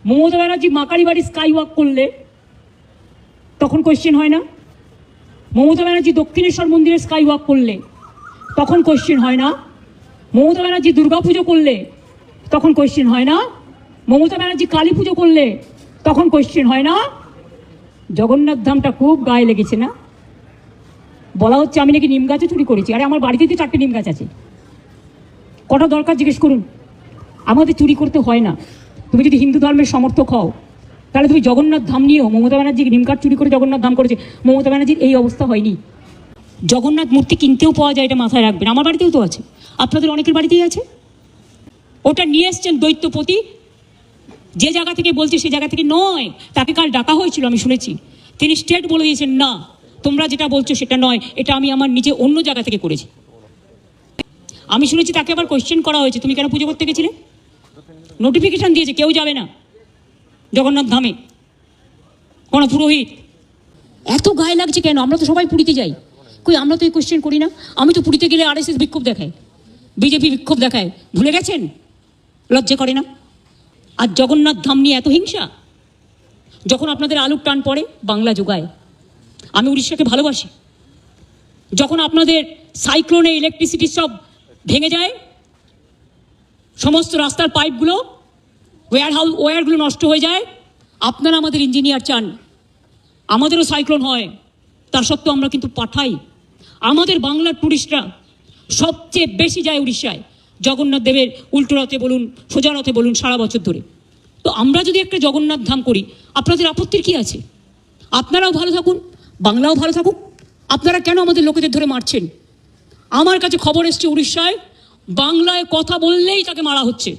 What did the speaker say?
মমতা ব্যানার্জি মা কালী বাড়ি sky walk করলে তখন কোয়েশ্চেন হয় না? মমতা ব্যানার্জি দক্ষিণেশ্বর মন্দিরে স্কাই ওয়াক করলে তখন কোয়েশ্চেন হয় না? মমতা ব্যানার্জি দুর্গাপুজো করলে তখন কোয়েশ্চেন হয় না? মমতা ব্যানার্জি কালী পুজো করলে তখন কোয়েশ্চেন হয় না? জগন্নাথ ধামটা খুব গায়ে লেগেছে না? বলা হচ্ছে আমি নাকি নিম গাছে চুরি করেছি। আরে আমার বাড়িতে তো 4টে নিম গাছ আছে, কটা দরকার জিজ্ঞেস করুন। আমাদের চুরি করতে হয় না। তুমি যদি হিন্দু ধর্মের সমর্থক হও তাহলে তুমি জগন্নাথ ধাম নিয়েও মমতা ব্যানার্জি নিম গাছ চুরি করে জগন্নাথ ধাম করেছে। মমতা ব্যানার্জির এই অবস্থা হয়নি। জগন্নাথ মূর্তি কিনতেও পাওয়া যায়, এটা মাথায় রাখবেন। আমার বাড়িতেও তো আছে, আপনাদের অনেকের বাড়িতেই আছে। ওটা নিয়ে এসছেন দৈত্যপতি, যে জায়গা থেকে বলছে সে জায়গা থেকে নয়। তাকে কাল ডাকা হয়েছিল, আমি শুনেছি। তিনি স্টেট বলে দিয়েছেন, না তোমরা যেটা বলছো সেটা নয়, এটা আমি আমার নিজে অন্য জায়গা থেকে করেছি। আমি শুনেছি তাকে আবার কোয়েশ্চেন করা হয়েছে, তুমি কেন পুজো করতে গেছিলে? নোটিফিকেশন দিয়েছে কেউ যাবে না জগন্নাথ ধামে, কোনো পুরোহিত। এত গায়ে লাগছে কেন? আমরা তো সবাই পুরীতে যাই, কই আমরা তো এই কোয়েশ্চেন করি না। আমি তো পুরীতে গেলে RSS বিক্ষোভ দেখায়, বিজেপি বিক্ষোভ দেখায়, ভুলে গেছেন? লজ্জা করে না? আর জগন্নাথ ধাম নিয়ে এত হিংসা। যখন আপনাদের আলুর টান পড়ে বাংলা যোগায়। আমি উড়িষ্যাকে ভালোবাসি। যখন আপনাদের সাইক্লোনে ইলেকট্রিসিটি সব ভেঙে যায়, সমস্ত রাস্তার পাইপগুলো, ওয়্যারগুলো নষ্ট হয়ে যায়, আপনারা আমাদের ইঞ্জিনিয়ার চান আমাদেরও সাইক্লোন হয়, তার সত্ত্বেও আমরা কিন্তু পাঠাই। আমাদের বাংলার টুরিস্টরা সবচেয়ে বেশি যায় উড়িষ্যায়, জগন্নাথ দেবের উল্টো রথে বলুন, সোজা রথে বলুন, সারা বছর ধরে। তো আমরা যদি একটা জগন্নাথ ধাম করি, আপনাদের আপত্তির কি আছে? আপনারাও ভালো থাকুন, বাংলাও ভালো থাকুক। আপনারা কেন আমাদের লোকেদের ধরে মারছেন? আমার কাছে খবর এসছে উড়িষ্যায় বাংলায় কথা বললেই তাকে মারা হচ্ছে।